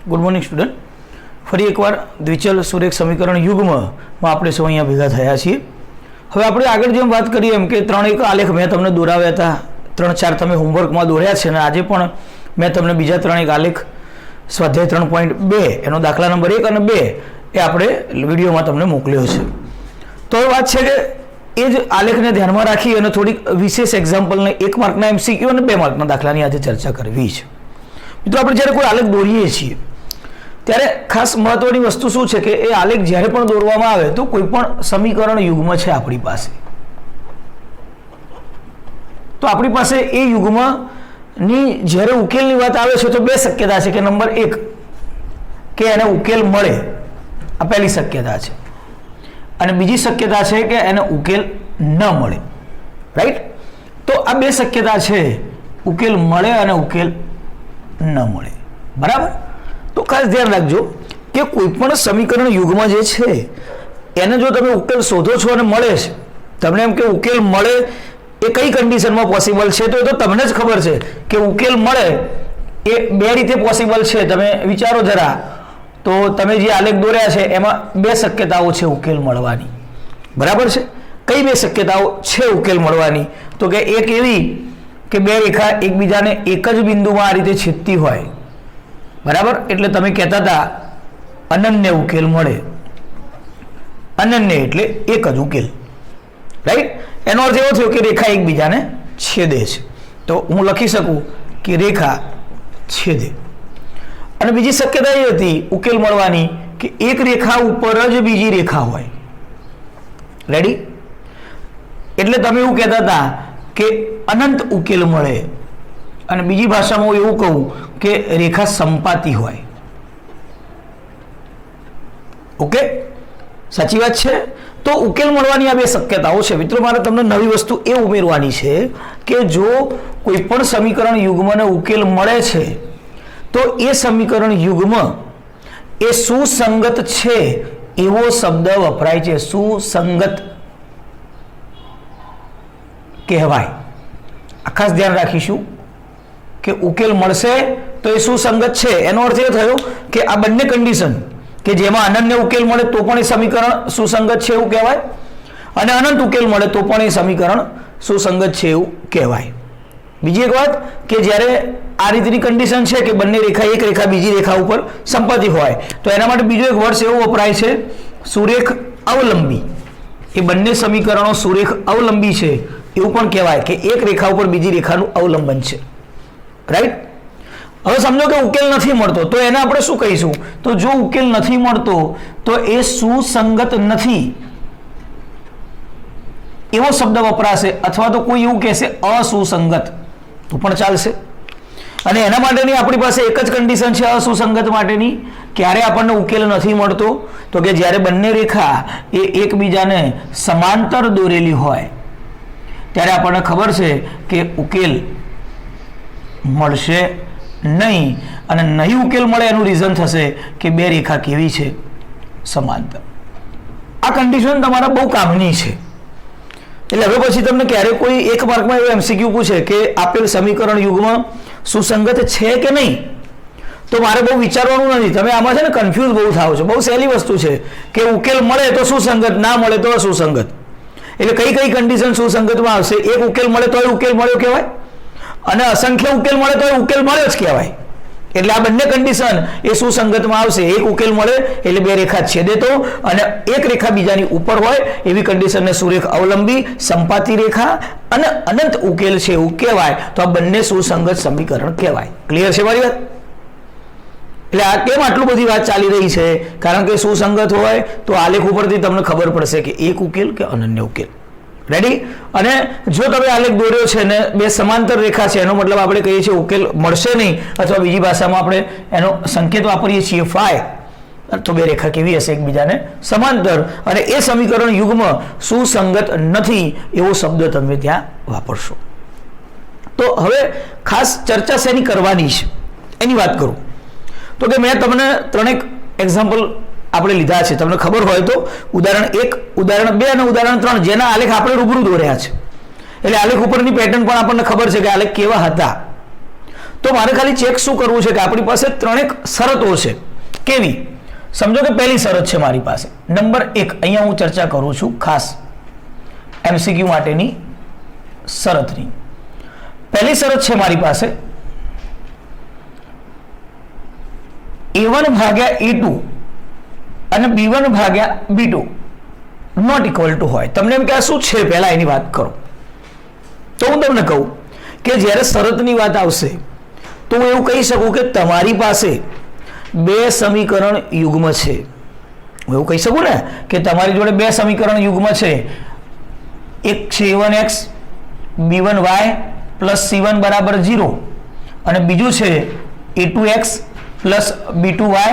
Good morning student. फरी एक बार द्विचल सुरेख समीकरण युग्म में आपणे सौ अहींया भेगा थया छीए। हवे आपणे आगळ जेम वात करीए एम के 3 एक आलेख मैं तमने दोराव्या हता, 3-4 तमे होमवर्क में दोर्या छे अने आजे पण मैं तमने बीजा 3 एक आलेख स्वाध्याय 3.2 एनो दाखला नंबर 1 અને 2 ए आपणे विडियोमां तमने मोकल्यो छे। तो हवे वात छे के ए ज आलेखने ध्यानमां राखी अने थोड़ी विशेष एक्जाम्पलने 1 मार्कना एमसीक्यू अने 2 मार्कना दाखलानी आज चर्चा करवी छे। मित्रों આપણે જ્યારે કોઈ આલેખ દોરીએ છીએ ત્યારે ખાસ મહત્વની વસ્તુ શું છે કે એ આલેખ જ્યારે પણ દોરવામાં આવે તો કોઈ પણ સમીકરણ યુગ્મ છે આપણી પાસે, તો આપણી પાસે એ યુગ્મની જ્યારે ઉકેલની વાત આવે છે તો બે શક્યતા છે કે નંબર 1 કે એને ઉકેલ મળે, આ પહેલી શક્યતા છે, અને બીજી શક્યતા છે કે એને ઉકેલ ન મળે। રાઈટ? તો આ બે શક્યતા છે, ઉકેલ મળે અને ઉકેલ न મળે। बराबर? तो खास ध्यान रखो कि कोईपण समीकरण युग्म जे छे एने जो तमे उकेल शोधो छो अने मळे छे, तमने एम के उकेल मळे ए कई कंडीशन में पॉसिबल छे तो ए तो तमने ज खबर छे कि उकेल मळे ए बे रीते पॉसिबल छे। तमे विचारो जरा, तो तमे जे आलेख दोर्या छे एमां बे शक्यताओ छे उकेल मळवानी। बराबर छे? कई बे शक्यताओ छे उकेल मळवानी? तो के एक एवी કે બે રેખા એકબીજાને એક જ બિંદુમાં આ રીતે છેદતી હોય, બરાબર? એટલે તમે કહેતા હતા અનન્ય ઉકેલ મળે। અનન્ય એટલે એક જ ઉકેલ, રાઈટ? એનો અર્થ એવો થયો કે રેખા એકબીજાને છેદે છે, તો હું લખી શકું કે રેખા છેદે। અને બીજી શક્યતા એ હતી ઉકેલ મળવાની કે એક રેખા ઉપર જ બીજી રેખા હોય। રેડી? એટલે તમે એવું કહેતા હતા કે अनंत उकेल मळे, अने बीजी भाषामां हुं एवुं कहूं के रेखा संपाती होय। ओके, साची वात छे। तो उकेल मळवानी आ बे शक्यताओ छे। मित्रों, मारे तमने नवी वस्तु ए उमेरवानी छे के जो कोईपण समीकरण युग्मने उकेल मळे छे तो ए समीकरण युग्म ए सुसंगत छे एवो शब्द वपराय छे। सुसंगत कहेवाय। खास ध्यान राखीशुं कि उकेल मळशे तो ए सुसंगत छे, एनो अर्थ ए थयो कि आ बंने कंडीशन के जेमां अनन्य उकेल मळे तो पण ए समीकरण सुसंगत छे एवुं कहेवाय, अने अनंत उकेल मळे तो पण ए समीकरण सुसंगत छे एवुं कहेवाय। बीजी एक वात के ज्यारे आ रीतनी कंडीशन छे कि बंने रेखा एक रेखा बीजी रेखा उपर संपाती होय तो एना माटे बीजो एक वर्ड एवो वपराय छे सुरेख अवलंबी। ए बंने समीकरणों सुरेख अवलंबी छे એવું પણ કહેવાય કે એક રેખા ઉપર બીજી રેખાનું અવલંબન છે। રાઈટ? હવે સમજો કે ઉકેલ નથી મળતો તો એને આપણે શું કહીશું? તો જો ઉકેલ નથી મળતો તો એ સુસંગત નથી એવો શબ્દ વપરાશે, અથવા તો કોઈ એવું કહેશે અસુસંગત તો પણ ચાલશે। અને એના માટેની આપણી પાસે એક જ કન્ડિશન છે અસુસંગત માટેની। ક્યારે આપણને ઉકેલ નથી મળતો? તો કે જ્યારે બંને રેખા એ એકબીજાને સમાંતર દોરેલી હોય ત્યારે આપણને ખબર છે કે ઉકેલ મળશે નહીં, અને નહીં ઉકેલ મળે એનું રીઝન થશે કે બે રેખા કેવી છે? સમાંતર। આ કન્ડિશન તમારા બહુ કામની છે। એટલે હવે પછી તમને ક્યારે કોઈ એક માર્કમાં એવો એમસીક્યુ પૂછે કે આપેલ સમીકરણ યુગ્મ સુસંગત છે કે નહીં, તો મારે બહુ વિચારવાનું નથી। તમે આમાં છે ને કન્ફ્યુઝ બહુ થાવ છો। બહુ સહેલી વસ્તુ છે કે ઉકેલ મળે તો સુસંગત, ના મળે તો અસુસંગત। એટલે કઈ કઈ કન્ડિશન સુસંગતમાં આવશે? એક ઉકેલ મળે તો ઉકેલ મળ્યો કહેવાય, અને અસંખ્ય ઉકેલ મળે તો ઉકેલ મળ્યો જ કહેવાય। એટલે આ બંને કન્ડિશન એ સુસંગતમાં આવશે। એક ઉકેલ મળે એટલે બે રેખા છેદે તો, અને એક રેખા બીજાની ઉપર હોય એવી કન્ડિશનને સુરેખ અવલંબી, સંપાતી રેખા અને અનંત ઉકેલ છે એવું કહેવાય। તો આ બંને સુસંગત સમીકરણ કહેવાય। ક્લિયર છે મારી વાત? એટલે આ કેમ આટલું બધી વાત ચાલી રહી છે? કારણ કે સુસંગત હોય તો આલેખ ઉપરથી તમને ખબર પડશે કે એક ઉકેલ કે અનન્ય ઉકેલ। રેડી? અને જો તમે આલેખ દોર્યો છે ને બે સમાંતર રેખા છે, એનો મતલબ આપણે કહીએ છીએ ઉકેલ મળશે નહીં, અથવા બીજી ભાષામાં આપણે એનો સંકેત વાપરીએ છીએ ફાય, તો બે રેખા કેવી હશે? એકબીજાને સમાંતર। અને એ સમીકરણ યુગ્મ સુસંગત નથી એવો શબ્દ તમે ત્યાં વાપરશો। તો હવે ખાસ ચર્ચા શેની કરવાની છે એની વાત કરું તો કે મેં તમને 3 એક્ઝામ્પલ આપણે લીધા છે। તમને ખબર હોય તો ઉદાહરણ 1, ઉદાહરણ 2 અને ઉદાહરણ 3 જેના આલેખ આપણે રૂબરૂ દોર્યા છે, એટલે આલેખ ઉપરની પેટર્ન પણ આપણને ખબર છે કે આલેખ કેવા હતા। તો મારે ખાલી ચેક શું કરવું છે કે આપણી પાસે ત્રણેક શરતો છે. કેવી? સમજો કે પહેલી શરત છે મારી પાસે નંબર 1. અહીંયા હું ચર્ચા કરું છું ખાસ MCQ માટેની શરતની. પહેલી શરત છે મારી પાસે A1 ભાગ્યા A2 અને B1 ભાગ્યા B2 નોટ ઇક્વલ ટુ હોય. તમને એમ કે આ શું છે પહેલા એની વાત કરો. તો હું તમને કહું કે જ્યારે શરતની વાત આવશે તો હું એવું કહી શકું કે તમારી પાસે બે સમીકરણ યુગ્મ છે. હું એવું કહી શકું ને કે તમારી જોડે બે સમીકરણ યુગ્મ છે. એક છે A1x B1y પ્લસ C1 બરાબર 0 અને બીજું છે A2x plus B2y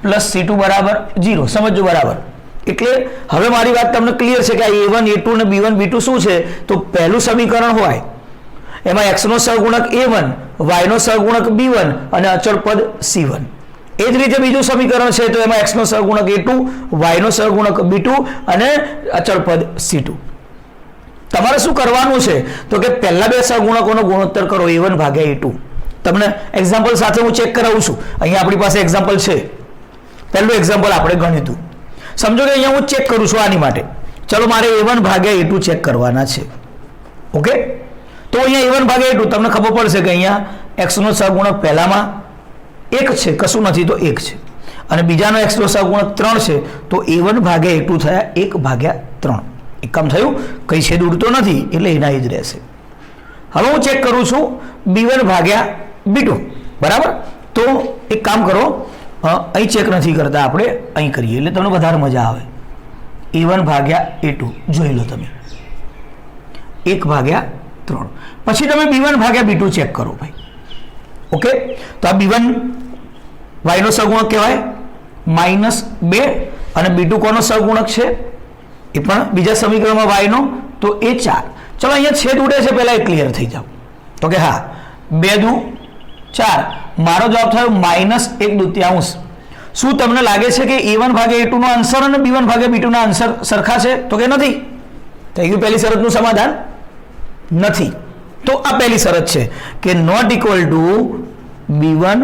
plus C2 બરાબર 0. સમજો બરાબર. એટલે હવે મારી વાત તમને ક્લિયર છે કે આ A1 A2 અને B1 B2 શું છે? તો પહેલું સમીકરણ હોય એમાં x નો સહગુણક A1 y નો સહગુણક B1 અને અચળ પદ C1. એ જ રીતે બીજું સમીકરણ છે તો એમાં x નો સહગુણક A2 y નો સહગુણક B2 અને અચળ પદ C2. તમારે શું કરવાનું છે તો કે પહેલા બે સહગુણકોનો ગુણોત્તર કરો A1 ભાગ્યા A2. તમને એક્ઝામ્પલ સાથે હું ચેક કરાવું છું. અહીંયા આપણી પાસે એક્ઝામ્પલ છે. પહેલું એક્ઝામ્પલ આપણે ગણ્યું હતું. સમજો કે અહીંયા હું ચેક કરું છું આની માટે. ચલો મારે A1 ભાગ્યા A2 ચેક કરવાના છે. ઓકે, તો અહીંયા A1 ભાગ્યા A2 તમને ખબર પડશે કે અહીંયા x નો સહગુણક પહેલામાં 1 છે, કશું નથી તો 1 છે, અને બીજાનો x નો સહગુણક 3 છે, તો A1 ભાગ્યા A2 થયા 1 ભાગ્યા 3. એક કામ થયું, કઈ છેદ ઉડતો નથી એટલે એના જ રહેશે. હવે હું ચેક કરું છું B1 ભાગ્યા B2. બરાબર. તો એક કામ કરો, અહીં ચેક નથી કરતા, આપણે અહીં કરીએ એટલે તમને વધારે મજા આવે. A1 ભાગ્યા A2 જોઈ લો તમે 1 ભાગ્યા 3. પછી તમે B1 ભાગ્યા B2 ચેક કરો ભાઈ. ઓકે, તો આ B1 y નો સહગુણક કહેવાય -2 અને B2 કોનો સહગુણક છે? એ પણ બીજા સમીકરણમાં y નો, તો એ 4. ચલો અહીંયા છેદ ઉડે છે પહેલા એ ક્લિયર થઈ જાવ. તો કે હા 2 દુ 4. મારો જવાબ થયો -1/2. શું તમને લાગે છે કે A1 ભાગ્યા A2 નો આન્સર અને B1 ભાગ્યા B2 ના આન્સર સરખા છે? તો કે નથી. થઈ ગયું પહેલી શરતનું સમાધાન નથી. તો આ પહેલી શરત છે કે નોટ ઇક્વલ ટુ B1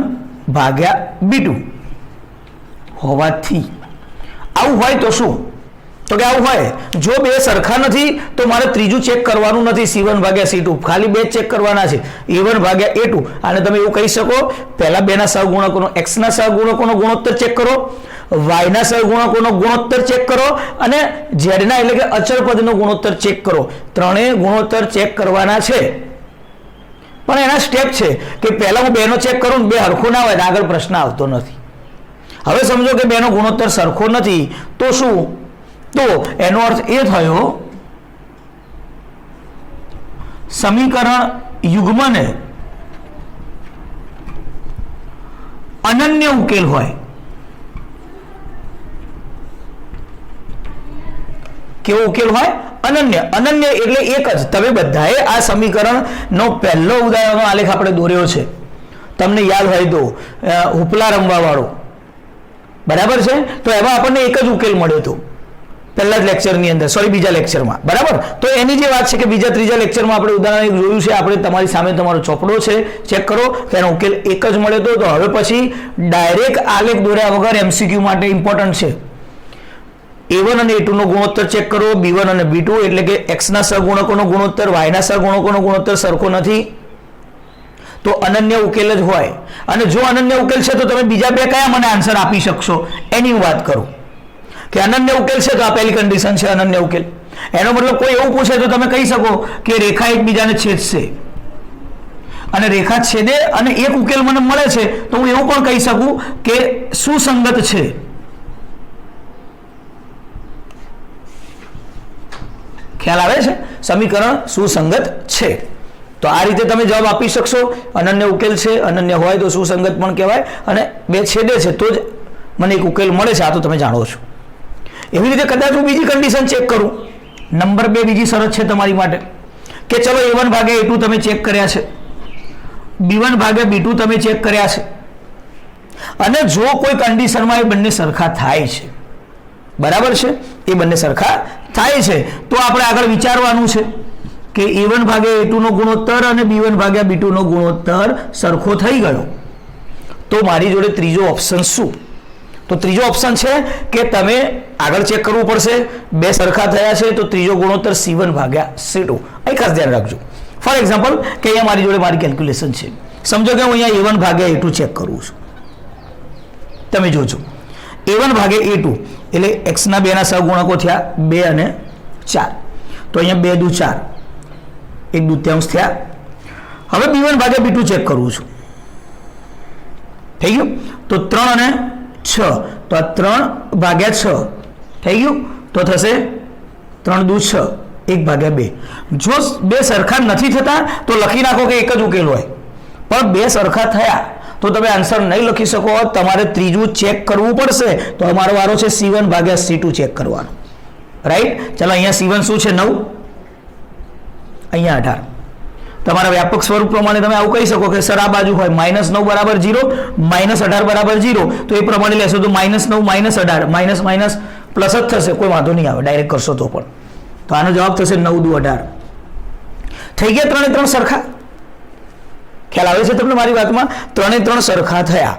ભાગ્યા B2 હોવાથી. આવું હોય તો શું? તો કે આવું હોય જો બે સરખા નથી તો મારે ત્રીજું ચેક કરવાનું નથી C1 ભાગ્યા C2, ખાલી બે ચેક કરવાના છે A1 ભાગ્યા A2. અને તમે એવું કહી શકો પહેલા બેના સહગુણકોનો x ના સહગુણકોનો ગુણોત્તર ચેક કરો, y ના સહગુણકોનો ગુણોત્તર ચેક કરો અને z ના એટલે કે અચળ પદનો ગુણોત્તર ચેક કરો. ત્રણેય ગુણોત્તર ચેક કરવાના છે, પણ એના સ્ટેપ છે કે પહેલા હું બેનો ચેક કરું, બે હરખું ના હોય આગળ પ્રશ્ન આવતો નથી. હવે સમજો કે બેનો ગુણોત્તર સરખો નથી તો શું? તો એનો અર્થ એ થયો સમીકરણ યુગ્મને અનન્ય ઉકેલ હોય. કેવો ઉકેલ હોય? અનન્ય. અનન્ય એટલે એક જ. તમે બધાએ આ સમીકરણનો પહેલો ઉદાહરણનો આલેખ આપણે દોર્યો છે, તમને યાદ હોય તો ઉપલા રમવા વાળો. બરાબર છે. તો એમાં આપણને એક જ ઉકેલ મળ્યો હતો પહેલા જ લેક્ચરની અંદર, સોરી બીજા લેક્ચરમાં. બરાબર. તો એની જે વાત છે કે બીજા ત્રીજા લેક્ચરમાં આપણે ઉદાહરણ જોયું છે. આપણે તમારી સામે તમારો ચોપડો છે, ચેક કરો કે એનો ઉકેલ એક જ મળ્યો હતો. તો હવે પછી ડાયરેક્ટ આલેખ દોર્યા વગર MCQ માટે ઇમ્પોર્ટન્ટ છે. A1 અને A2 નો ગુણોત્તર ચેક કરો, B1 અને B2 એટલે કે x ના સહગુણકોનો ગુણોત્તર y ના સહગુણકોનો ગુણોત્તર સરખો નથી તો અનન્ય ઉકેલ જ હોય. અને જો અનન્ય ઉકેલ છે તો તમે બીજા બે કયા મને આન્સર આપી શકશો એની હું વાત કરું કે અનન્ય ઉકેલ છે તો આ પહેલી કન્ડિશન છે અનન્ય ઉકેલ. એનો મતલબ કોઈ એવું પૂછે તો તમે કહી શકો કે રેખા એકબીજાને છેદશે અને રેખા છેદે અને એક ઉકેલ મને મળે છે તો હું એવું પણ કહી શકું કે સુસંગત છે. ખ્યાલ આવે છે? સમીકરણ સુસંગત છે. તો આ રીતે તમે જવાબ આપી શકશો. અનન્ય ઉકેલ છે, અનન્ય હોય તો સુસંગત પણ કહેવાય, અને બે છેદે છે તો જ મને એક ઉકેલ મળે છે. આ તો તમે જાણો છો. એવી રીતે કદાચ હું બીજી કન્ડિશન ચેક કરું. નંબર 2 બીજી શરત છે તમારી માટે કે ચલો A1 ભાગ્યા A2 તમે ચેક કર્યા છે, B1 ભાગ્યા B2 તમે ચેક કર્યા છે, અને જો કોઈ કન્ડિશનમાં એ બંને સરખા થાય છે, બરાબર છે, એ બંને સરખા થાય છે તો આપણે આગળ વિચારવાનું છે કે A1 ભાગ્યા A2 નો ગુણોત્તર અને B1 ભાગ્યા B2 નો ગુણોત્તર સરખો થઈ ગયો, તો મારી જોડે ત્રીજો ઓપ્શન શું? તો ત્રીજો ઓપ્શન છે કે તમે આગળ ચેક કરવું પડશે, બે સરખા થયા છે તો ત્રીજો ગુણોત્તર C1 ભાગ્યા C2. અહીં ખાસ ધ્યાન રાખજો. ફોર એક્ઝામ્પલ કે અહીંયા મારી જોડે મારી કેલ્ક્યુલેશન છે, સમજો કે હું અહીંયા A1 ભાગ્યા A2 ચેક કરું છું. તમે જોજો A1 ભાગ્યા A2 એટલે x ના 2 ના સહગુણકો થયા 2 અને 4, તો અહીંયા 2 દુ 4, 1 દૂત્યાંશ થયા. હવે B1 ભાગ્યા B2 ચેક કરું છું, થઈ ગયું, તો 3 અને 6, તો આ 3 ભાગ્યા 6 થઈ ગયું, તો થશે 3 દુ 6, 1 ભાગ્યા 2. જો બે સરખા નથી થતા તો લખી નાખો કે એક જ ઉકેલ હોય, પણ બે સરખા થયા તો તમે આન્સર નહીં લખી શકો, તમારે ત્રીજું ચેક કરવું પડશે. તો અમારો વારો છે C1 ભાગ્યા C2 ચેક કરવાનો, રાઈટ? ચાલો અહીંયા C1 શું છે 9, અહીંયા 18. તમારા વ્યાપક સ્વરૂપ પ્રમાણે તમે આવું કહી શકો કે સર આ બાજુ હોય -9 બરાબર 0, -18 બરાબર 0, તો એ પ્રમાણે લેશો તો -9 -18 માઇનસ માઇનસ પ્લસ જ થશે, કોઈ વાંધો નહીં આવે ડાયરેક્ટ કરશો તો પણ. તો આનો જવાબ થશે 9 દુ 18. થઈ ગયા 3 3 સરખા. ખ્યાલ આવે છે તમને મારી વાતમાં? 3 3 સરખા થયા.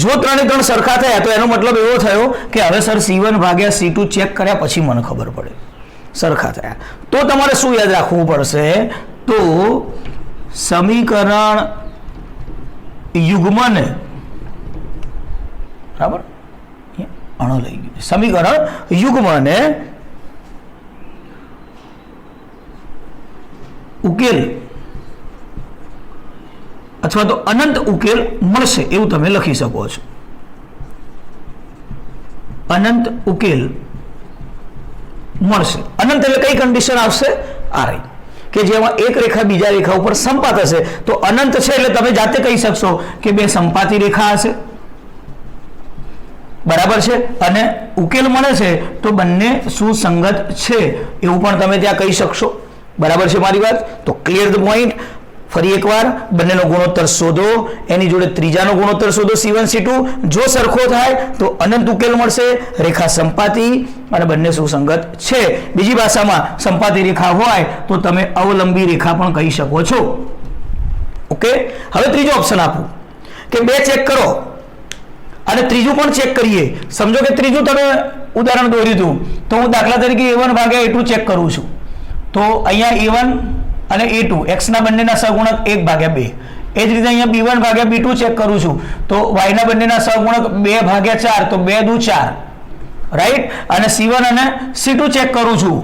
જો 3 3 સરખા થયા તો એનો મતલબ એવો થયો કે હવે સર C1 ભાગ્યા C2 ચેક કર્યા પછી મને ખબર પડે સરખા થયા. તો તમારે શું યાદ રાખવું પડશે? તો સમીકરણ યુગ્મને, બરાબર, અણો લઈ ગયું, સમીકરણ યુગ્મને ઉકેલ અથવા તો અનંત ઉકેલ મળશે એવું તમે લખી શકો છો. અનંત ઉકેલ મળશે. અનંત એટલે કઈ કન્ડિશન આવશે? આ રહી કે જેમાં એક રેખા બીજા રેખા ઉપર સંપાત હશે, તો અનંત છે એટલે તમે જાતે કહી શકશો કે બે સંપાતી રેખા હશે, બરાબર છે, અને ઉકેલ મળે છે તો બંને સુસંગત છે એવું પણ તમે ત્યાં કહી શકશો, બરાબર છે મારી વાત? તો ક્લિયર ધ પોઈન્ટ. ફરી એકવાર બંનેનો ગુણોત્તર શોધો, એની જોડે ત્રીજાનો ગુણોત્તર શોધો C1 C2. જો સરખો થાય તો અનંત ઉકેલ મળશે, રેખા સંપાતી અને બંને સુસંગત છે. બીજી ભાષામાં સંપાતી રેખા હોય તો તમે અવલંબી રેખા પણ કહી શકો છો. ઓકે, હવે ત્રીજો ઓપ્શન આપું કે બે ચેક કરો અને ત્રીજું પણ ચેક કરીએ. સમજો કે ત્રીજું તમે ઉદાહરણ દોર્યું હતું, તો હું દાખલા તરીકે A1 ભાગ્યા A2 ચેક કરું છું, તો અહીંયા A1 અને A2 x ના બંનેના સહગુણક 1 ભાગ્યા 2. એ જ રીતે અહીંયા B1 ભાગ્યા B2 ચેક કરું છું, તો y ના બંનેના સહગુણક 2 ભાગ્યા 4, તો 2 દુ 4, રાઈટ? અને C1 અને C2 ચેક કરું છું,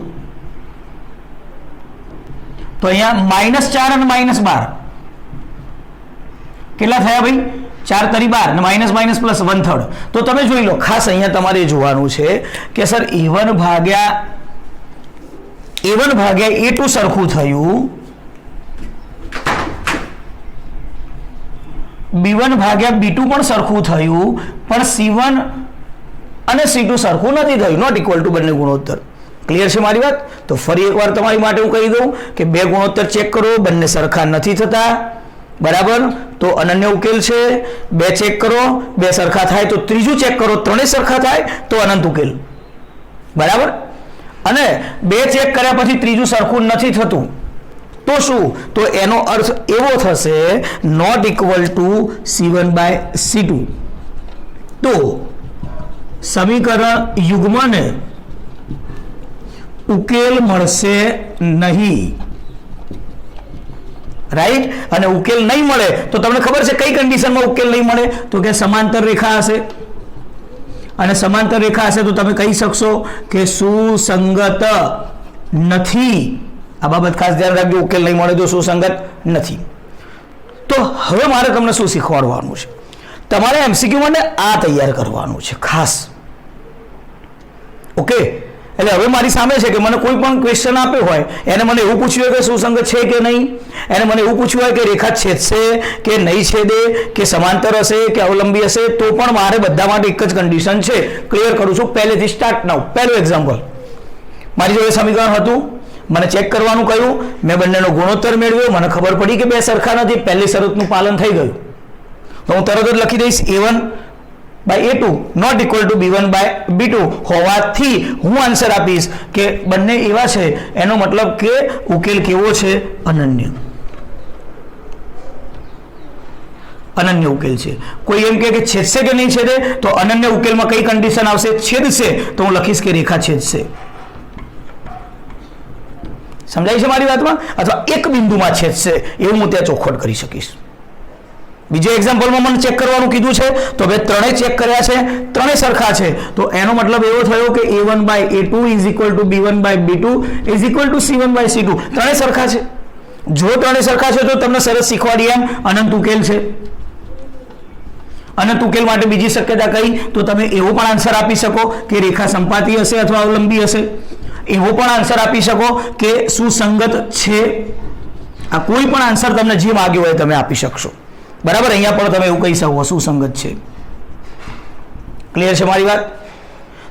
તો અહીંયા -4 અને -12 કેટલા થયા ભાઈ? 4 તરી 12 અને માઇનસ માઇનસ પ્લસ 1/3. તો તમે જોઈ લો, ખાસ અહીંયા તમારે જોવાનું છે કે સર A1 ભાગ્યા A2 સરખું થયું, B1 ભાગ્યા B2 પણ સરખું થયું, પણ C1 અને C2 સરખું નથી થયું, નોટ ઇક્વલ ટુ બંને ગુણોત્તર. ક્લિયર છે મારી વાત? તો ફરી એકવાર તમારી માટે હું કહી દઉં કે બે ગુણોત્તર ચેક કરો, બંને સરખા નથી થતા, બરાબર? તો અનન્ય ઉકેલ છે. બે ચેક કરો, બે સરખા થાય તો ત્રીજું ચેક કરો, ત્રણેય સરખા થાય તો અનંત ઉકેલ, બરાબર? અને બે ચેક કર્યા પછી ત્રીજું સરખું નથી થતું તો શું? તો એનો અર્થ એવો થશે not equal to C1 by C2. તો સમીકરણ યુગ્મને ઉકેલ મળશે નહીં, રાઈટ? અને ઉકેલ નહીં મળે તો તમને ખબર છે કઈ કન્ડિશનમાં ઉકેલ નહીં મળે? તો કે સમાંતર રેખા હશે, અને સમાંતર રેખા હશે તો તમે કહી શકશો કે સુસંગત નથી. આ બાબત ખાસ ધ્યાન રાખજો, ઉકેલ નહીં મળે તો સુસંગત નથી. તો હવે મારે તમને શું શીખવાડવાનું છે? તમારે MCQ માટે આ તૈયાર કરવાનું છે ખાસ. ઓકે, એટલે હવે મારી સામે છે કે મને કોઈ પણ ક્વેશ્ચન આપ્યો હોય, એને મને એવું પૂછ્યું હોય કે સુસંગત છે કે નહીં, એને મને એવું પૂછ્યું હોય કે રેખા છેદશે કે નહીં છેદે, કે સમાંતર હશે કે અવલંબી હશે, તો પણ મારે બધા માટે એક જ કન્ડિશન છે. ક્લિયર કરું છું પહેલેથી, સ્ટાર્ટ નાઉ. પહેલું એક્ઝામ્પલ, મારી જોડે સમીકરણ હતું, મને ચેક કરવાનું કહ્યું, મેં બંનેનો ગુણોત્તર મેળવ્યો, મને ખબર પડી કે બે સરખા નથી, પહેલી શરતનું પાલન થઈ ગયું, તો હું તરત જ લખી દઈશ A1 by A2 not equal to B1 by B2 હોવાથી હું આન્સર આપીશ કે બંને એવા છે, એનો મતલબ કે ઉકેલ કેવો છે? અનન્ય. અનન્ય ઉકેલ છે. કોઈ એમ કે છેદશે કે નહીં છેદે, તો અનન્ય ઉકેલમાં કઈ કન્ડિશન આવશે? છેદશે. તો હું લખીશ કે રેખા છેદશે. સમજાય છે મારી વાતમાં? અથવા એક બિંદુમાં છેદશે એવું હું ત્યાં ચોખવટ કરી શકીશ. બીજા એક્ઝામ્પલમાં મને ચેક કરવાનું કીધું છે, તો હવે ત્રણેય ચેક કર્યા છે, ત્રણેય સરખા છે, તો એનો મતલબ એવો થયો કે A1 by A2 is equal to B1 by B2 is equal to C1 by C2. ત્રણેય સરખા છે. જો ત્રણેય સરખા છે તો તમને સરસ શીખવાડી એમ અનંત ઉકેલ છે. અનંત ઉકેલ માટે બીજી શક્યતા કઈ? તો તમે એવો પણ આન્સર આપી શકો કે રેખા સંપાતી હશે અથવા અવલંબી હશે. એવો પણ આન્સર આપી શકો કે સુસંગત છે. આ કોઈ પણ આન્સર તમને જે માંગ્યો હોય તમે આપી શકશો. બરાબર? અહીંયા પણ તમે એવું કહી શકો સુસંગત છે. ક્લિયર છે મારી વાત?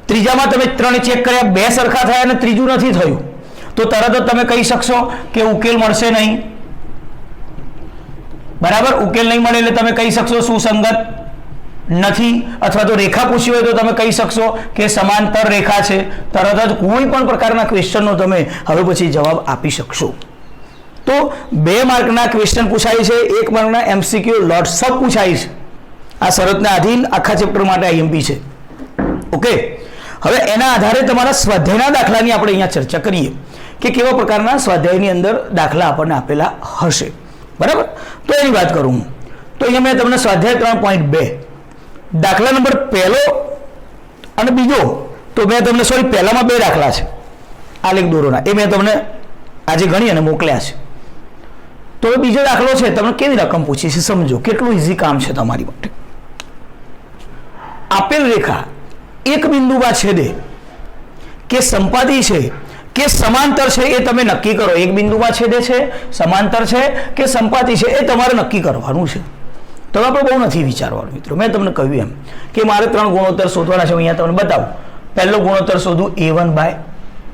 ત્રીજામાં તમે ત્રણે ચેક કર્યા, બે સરખા થયા અને ત્રીજું નથી થયું, તો તરત જ તમે કહી શકશો કે ઉકેલ મળશે નહીં. બરાબર? ઉકેલ નહીં મળે એટલે તમે કહી શકશો સુસંગત નથી. અથવા તો રેખા પૂછી હોય તો તમે કહી શકશો કે સમાંતર રેખા છે. તરત જ કોઈ પણ પ્રકારના ક્વેશ્ચનનો તમે હવે પછી જવાબ આપી શકશો. તો 2 માર્કના ક્વેશ્ચન પૂછાય છે, 1 માર્કના એમસીક્યુ લોટ્સઅપ પૂછાય છે. આ શરતના આધીન આખા ચેપ્ટર માટે IMP છે. ઓકે, હવે એના આધારે તમારા સ્વાધ્યાયના દાખલાની આપણે અહીંયા ચર્ચા કરીએ કે કેવા પ્રકારના સ્વાધ્યાયની અંદર દાખલા આપણને આપેલા હશે. બરાબર? તો એની વાત કરું હું, તો અહીંયા મેં તમને સ્વાધ્યાય 3.2 દાખલા નંબર પહેલો અને બીજો, તો મેં તમને પહેલામાં 2 દાખલા છે આલેખ દોરોના, એ મેં તમને આજે ગણી અને મોકલ્યા છે. તો બીજો દાખલો છે, તમને કેવી રકમ પૂછી છે સમજો, કેટલું ઇઝી કામ છે તમારી માટે. આપેલ રેખા એક બિંદુમાં છેદે કે સંપાતી છે કે સમાંતર છે એ તમે નક્કી કરો. એક બિંદુમાં છેદે છે, સમાંતર છે કે સંપાતી છે એ તમારે નક્કી કરવાનું છે. તો આપણે બહુ નથી વિચારવાનું મિત્રો. મેં તમને કહ્યું એમ કે મારે 3 ગુણોત્તર શોધવાના છે. અહીંયા તમને બતાવું. પહેલો ગુણોત્તર શોધું A1 બાય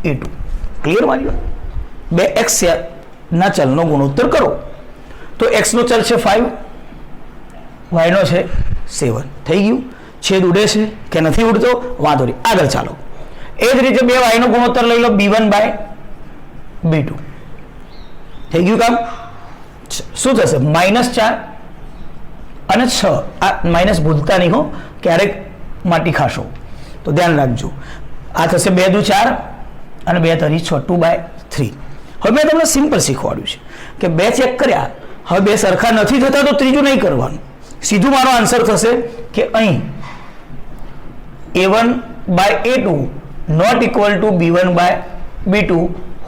A2. ક્લિયર મારી વાત? 2x ના ચલનો ગુણોત્તર કરો. તો x નો ચલ છે 5, y નો છે 7. થઈ ગયું? છેદ ઉડે છે કે નથી ઉડતો? વાંધો નહીં, આગળ ચાલો. એ જ રીતે 2y નો ગુણોત્તર લઈ લો B1 બાય B2. થઈ ગયું કામ? શું થશે? -4 અને 6. આ માઇનસ ભૂલતા નહીં હો, ક્યારેક માટી ખાશો તો ધ્યાન રાખજો. આ થશે 2 દુ 4 અને 2 તરી 6, 2/3. હવે મેં તમને સિમ્પલ શીખવાડ્યું છે કે 2 ચેક કર્યા, હવે 2 સરખા નથી થતા તો ત્રીજું નહીં કરવાનું. સીધું મારો આન્સર થશે કે અહીં A1 by A2 not equal to B1 by B2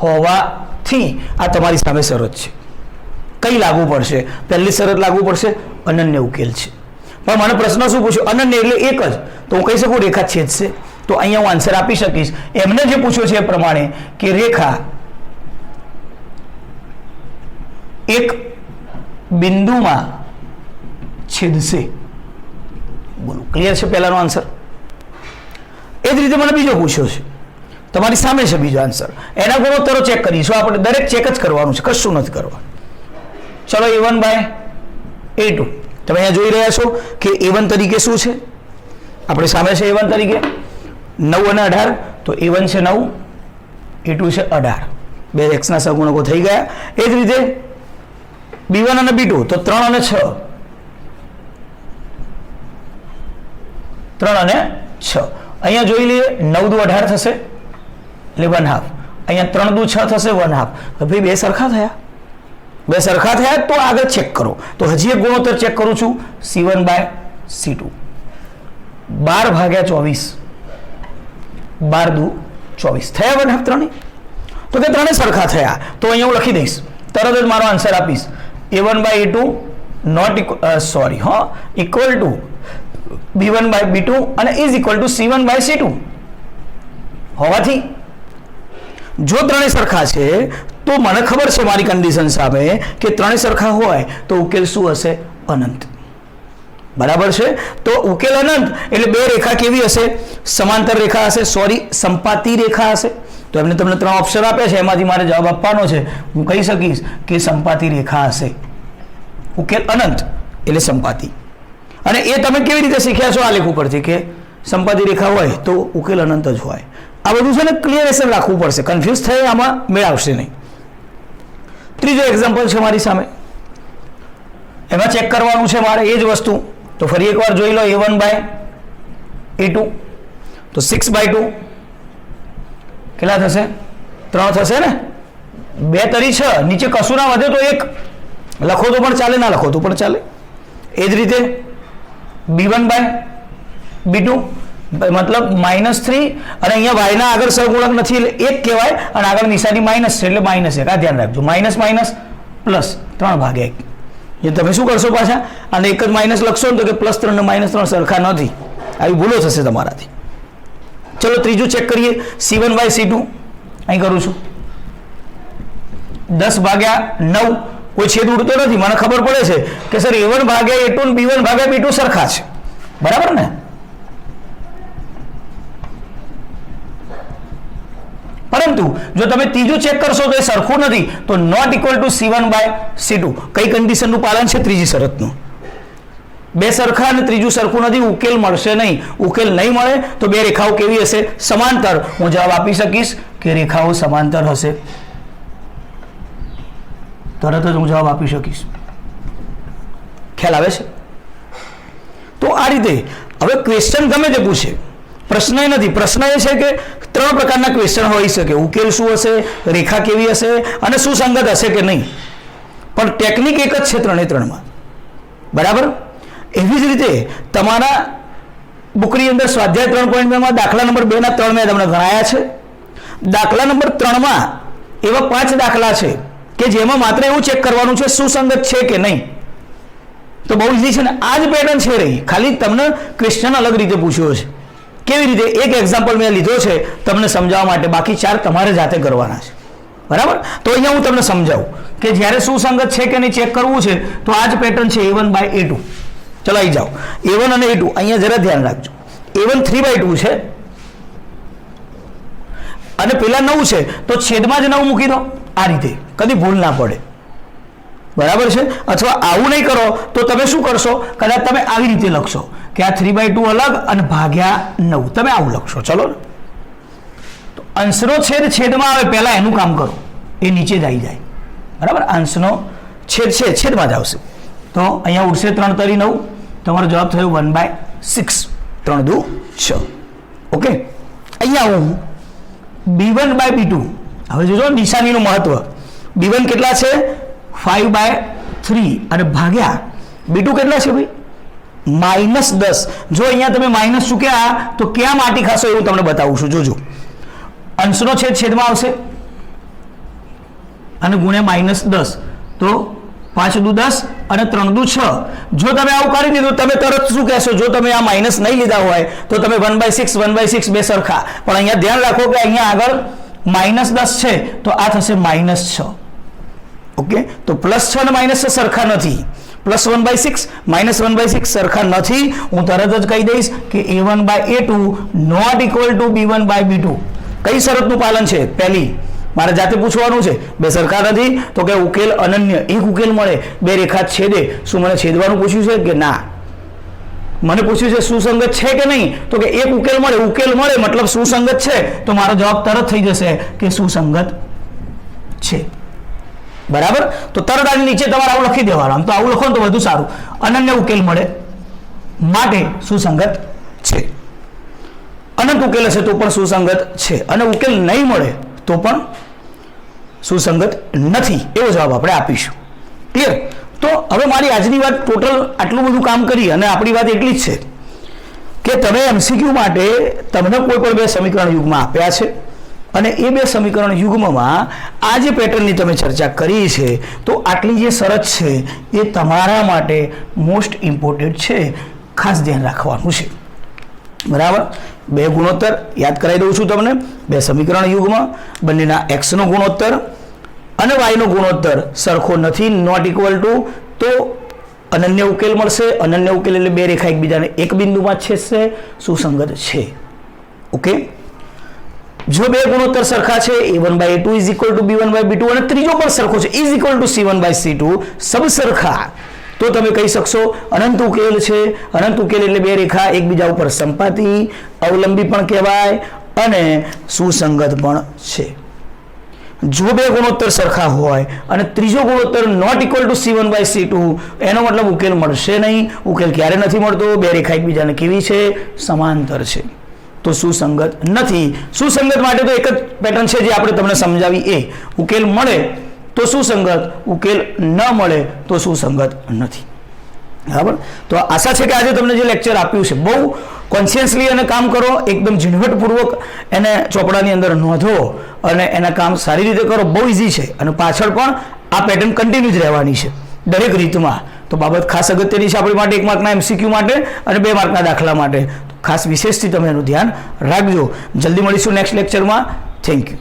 હોવાથી આ તમારી સામે શરત છે. કઈ લાગુ પડશે? પહેલી શરત લાગુ પડશે, અનન્ય ઉકેલ છે. પણ મને પ્રશ્ન શું પૂછ્યો? અનન્ય એટલે એક જ, તો હું કહી શકું રેખા છેદશે. તો અહીંયા હું આન્સર આપી શકીશ. એમને જે પૂછ્યો છે એ પ્રમાણે કે રેખા એક બિંદુમાં છેદશે. બોલો, ક્લિયર છે પહેલાનો આન્સર? એ જ રીતે મને બીજો પૂછ્યો છે, તમારી સામે છે બીજો આન્સર. એના ગુણોત્તરો ચેક કરીશું આપણે. દરેક ચેક જ કરવાનું છે, કશું નથી કરવાનું. ચલો A1 બાય A2 તમે અહીંયા જોઈ રહ્યા છો કે A1 તરીકે શું છે? આપણે સામે છે A1 તરીકે 9 અને 18. તો A1 છે 9, A2 છે 18. 2 x ના સહગુણકો થઈ ગયા. એ જ રીતે B1 અને B2 તો 3 અને 6, 3 અને 6. અહીંયા જોઈ લઈએ 9 દુ 18 થશે એટલે 1/2. અહીંયા 3 દુ 6 થશે 1/2. ભાઈ 2 સરખા થયા. 2 સરખા થયા તો આગળ ચેક કરો. તો હજી એક ગુણોત્તર ચેક કરું છું, C1 બાય C2. 12/24, 12 દુ 24 થયા 1/2 ત્રણે. તો કે ત્રણે સરખા થયા. તો અહીંયા હું લખી દઈશ, તરત જ મારો આન્સર આપીશ. A1 by A2 not equal to B1 by B2 અને is equal to C1 by C2 હોવાથી જો ત્રણે સરખા છે તો મને ખબર છે મારી કન્ડિશન સામે કે ત્રણે સરખા હોય તો ઉકેલ શું હશે? અનંત. બરાબર છે? તો ઉકેલ અનંત એટલે 2 રેખા કેવી હશે? સમાંતર રેખા હશે, સંપાતી રેખા હશે. તો એમને તમને 3 ઓપ્શન આપ્યા છે, એમાંથી મારે જવાબ આપવાનો છે. હું કહી શકીશ કે સંપાતી રેખા હશે. ઉકેલ અનંત એટલે સંપાતી. અને એ તમે કેવી રીતે શીખ્યા છો? આ લેખ ઉપરથી કે સંપાદી રેખા હોય તો ઉકેલ અનંત જ હોય. આ બધું છે ને ક્લિયરેશન રાખવું પડશે. કન્ફ્યુઝ થાય આમાં મેળ આવશે નહીં. ત્રીજો એક્ઝામ્પલ છે મારી સામે, એમાં ચેક કરવાનું છે મારે એ જ વસ્તુ. તો ફરી એકવાર જોઈ લો, a1/a2 તો 6/2 કેટલા થશે? 3 થશે ને. 2 તરી 6, નીચે કશું ના વધે તો 1 લખો તો પણ ચાલે, ના લખો તો પણ ચાલે. એ જ રીતે b1/b2 મતલબ -3, અને અહીંયા વાયના આગળ સહગુણક નથી એટલે 1 કહેવાય, અને આગળ નિશાની માઇનસ છે એટલે -1. આ ધ્યાન રાખજો. Minus minus plus 3/1. એ તમે શું કરશો પાછા? અને એક જ માઇનસ લખશો ને તો કે +3 ને -3 સરખા નથી. આવી ભૂલો થશે તમારાથી. ચલો ત્રીજું ચેક કરીએ, c1/c2. અહીં કરું છું 10/9. કોઈ છેદ ઉડતો નથી. મને ખબર પડે છે કે સર a1/a2 ને b1/b2 સરખા છે, બરાબર ને? પરંતુ જો તમે ત્રીજું ચેક કરશો તો એ સરખું નથી, તો નોટ ઇક્વલ ટુ c1/c2. કઈ કન્ડિશનનું પાલન છે? ત્રીજી શરતનું. 2 સરખા અને ત્રીજું સરખું નથી, ઉકેલ મળશે નહીં. ઉકેલ નહીં મળે તો 2 રેખાઓ કેવી હશે? સમાંતર. હું જવાબ આપી શકીશ કે રેખાઓ સમાંતર હશે. તરત જ હું જવાબ આપી શકીશ. ખ્યાલ આવે છે? તો આ રીતે હવે ક્વેશ્ચન ગમે તે પૂછે, પ્રશ્ન એ નથી. પ્રશ્ન એ છે કે 3 પ્રકારના ક્વેશ્ચન હોઈ શકે. ઉકેલ શું હશે, રેખા કેવી હશે, અને સુસંગત હશે કે નહીં. પણ ટેકનિક એક જ છે 3 બરાબર. એવી જ રીતે તમારા બુકની અંદર સ્વાધ્યાય 3.2 દાખલા નંબર 2 ના 3 મેં તમને ગણાયા છે. દાખલા નંબર 3 એવા 5 દાખલા છે કે જેમાં માત્ર એવું ચેક કરવાનું છે સુસંગત છે કે નહીં. તો બહુ ઈઝી છે ને. આ જ પેટર્ન છે રહી, ખાલી તમને ક્વેશ્ચન અલગ રીતે પૂછ્યો છે. કેવી રીતે? એક એક્ઝામ્પલ મેં લીધો છે તમને સમજાવવા માટે, બાકી 4 તમારે જાતે કરવાના છે, બરાબર. તો અહીંયા હું તમને સમજાવું કે જ્યારે સુસંગત છે કે નહીં ચેક કરવું છે તો આ જ પેટર્ન છે a1/a2. ચલો આવી જાઓ, a1 અને a2. અહીંયા જરા ધ્યાન રાખજો, a1 3/2 છે અને પેલા 9 છે, તો છેદમાં જ 9 મૂકી દો. આ રીતે કદી ભૂલ ના પડે, બરાબર છે. અથવા આવું નહીં કરો તો તમે શું કરશો? કદાચ તમે આવી રીતે લખશો કે આ 3/2 અલગ અને ભાગ્યા 9. તમે આવું લખશો. ચલો, તો અંશનો છેદ છેદમાં આવે, પહેલા એનું કામ કરો, એ નીચે જ આવી જાય, બરાબર. અંશનો છેદ છે છેદમાં જ આવશે. તો અહીંયા ઉડશે 3 તરી 9. તમારો જવાબ થયો 1/6. 3 દુ 6. ઓકે. અહીંયા હું b1/b2. હવે જોજો નિશાનીનું મહત્વ. b1 કેટલા છે? 5/3 અને ભાગ્યા b2 કેટલા છે ભાઈ? -10. જો અહીંયા તમે માઇનસ ચૂક્યા તો ક્યાં માટી ખાશો એવું તમને બતાવું છું. જોજો, અંશનો છેદ છેદમાં આવશે અને ગુણ્યા -10. તો 5 દુ 10 અને 3 દુ 6. જો તમે આવું કરી દીધું, તમે તરત શું કહેશો? જો તમે આ માઇનસ નહીં લીધા હોય તો તમે 1/6 1/6 બે સરખા. પણ અહીંયા ધ્યાન રાખો કે અહીંયા આગળ -10 છે તો આ થશે -6. ઓકે. તો +6 અને -6 સરખા નથી. +1/6 -1/6 સરખા નથી. હું તરત જ કહી દઈશ કે a1/a2 not equal two b1/b2. કઈ શરતનું પાલન છે? પહેલી. મારે જાતે પૂછવાનું છે, 2 સરખા નથી તો કે ઉકેલ અનન્ય. એક ઉકેલ મળે, 2 રેખા છેદે. શું મને છેદવાનું પૂછ્યું છે કે ના? મને પૂછ્યું છે સુસંગત છે કે નહીં, તો કે એક ઉકેલ મળે. ઉકેલ મળે મતલબ સુસંગત છે, તો મારો જવાબ તરત થઈ જશે કે સુસંગત છે, બરાબર. તો તરત આની નીચે તમારે આવું લખી દેવાનું. આમ તો આવું લખો ને તો વધુ સારું. અનન્ય ઉકેલ મળે માટે સુસંગત છે. અનંત ઉકેલ હશે તો પણ સુસંગત છે, અને ઉકેલ નહીં મળે તો પણ સુસંગત નથી. એવો જવાબ આપણે આપીશું. ક્લિયર? તો હવે મારી આજની વાત ટોટલ આટલું બધું કામ કરી અને આપણી વાત એટલી જ છે કે તમે MCQ માટે તમને કોઈ પણ 2 સમીકરણ યુગમાં આપ્યા છે, અને એ 2 સમીકરણ યુગ્મમાં આ જે પેટર્નની તમે ચર્ચા કરી છે, તો આટલી જે શરત છે એ તમારા માટે મોસ્ટ ઇમ્પોર્ટન્ટ છે. ખાસ ધ્યાન રાખવાનું છે, બરાબર. 2 ગુણોત્તર યાદ કરાવી દઉં છું તમને. 2 સમીકરણ યુગમાં બંનેના x નો ગુણોત્તર અને y નો ગુણોત્તર સરખો નથી, નોટ ઇક્વલ ટુ. તો અનન્ય ઉકેલ મળશે. અનન્ય ઉકેલ એટલે 2 રેખા એકબીજાને એક બિંદુમાં છેદશે, સુસંગત છે. ઓકે. જો 2 ગુણોત્તર સરખા છે, a1/a2 is equal two b1/b2, અને ત્રીજો પણ સરખો છે, ઇઝ ઇક્વલ ટુ c1/c2, સબ સરખા, તો તમે કહી શકશો અનંત ઉકેલ છે. અનંત ઉકેલ એટલે બે રેખા એકબીજા ઉપર સંપાતી, અવલંબી પણ કહેવાય અને સુસંગત પણ છે. જો બે ગુણોત્તર સરખા હોય અને ત્રીજો ગુણોત્તર નોટ ઇક્વલ ટુ C1/C2, એનો મતલબ ઉકેલ મળશે નહીં. ઉકેલ ક્યારે નથી મળતો? બે રેખા એકબીજાને કેવી છે? સમાંતર છે, તો સુસંગત નથી. સુસંગત માટે તો એક જ પેટર્ન છે જે આપણે તમને સમજાવી, એ ઉકેલ મળે તો સુસંગત, ઉકેલ ન મળે તો સુસંગત નથી. બરાબર. તો આશા છે કે આજે તમને જે લેક્ચર આપ્યું છે બહુ કોન્શિયસલી અને કામ કરો, એકદમ ઝીણવટપૂર્વક એને ચોપડાની અંદર નોંધો અને એના કામ સારી રીતે કરો. બહુ ઇઝી છે અને પાછળ પણ આ પેટર્ન કન્ટિન્યુ જ રહેવાની છે દરેક રીતમાં. તો બાબત ખાસ અગત્યની છે આપણી માટે, 1 માર્કના MCQ માટે અને 2 માર્કના દાખલા માટે. ખાસ વિશેષથી તમે એનું ધ્યાન રાખજો. જલ્દી મળીશું નેક્સ્ટ લેક્ચરમાં. Thank you.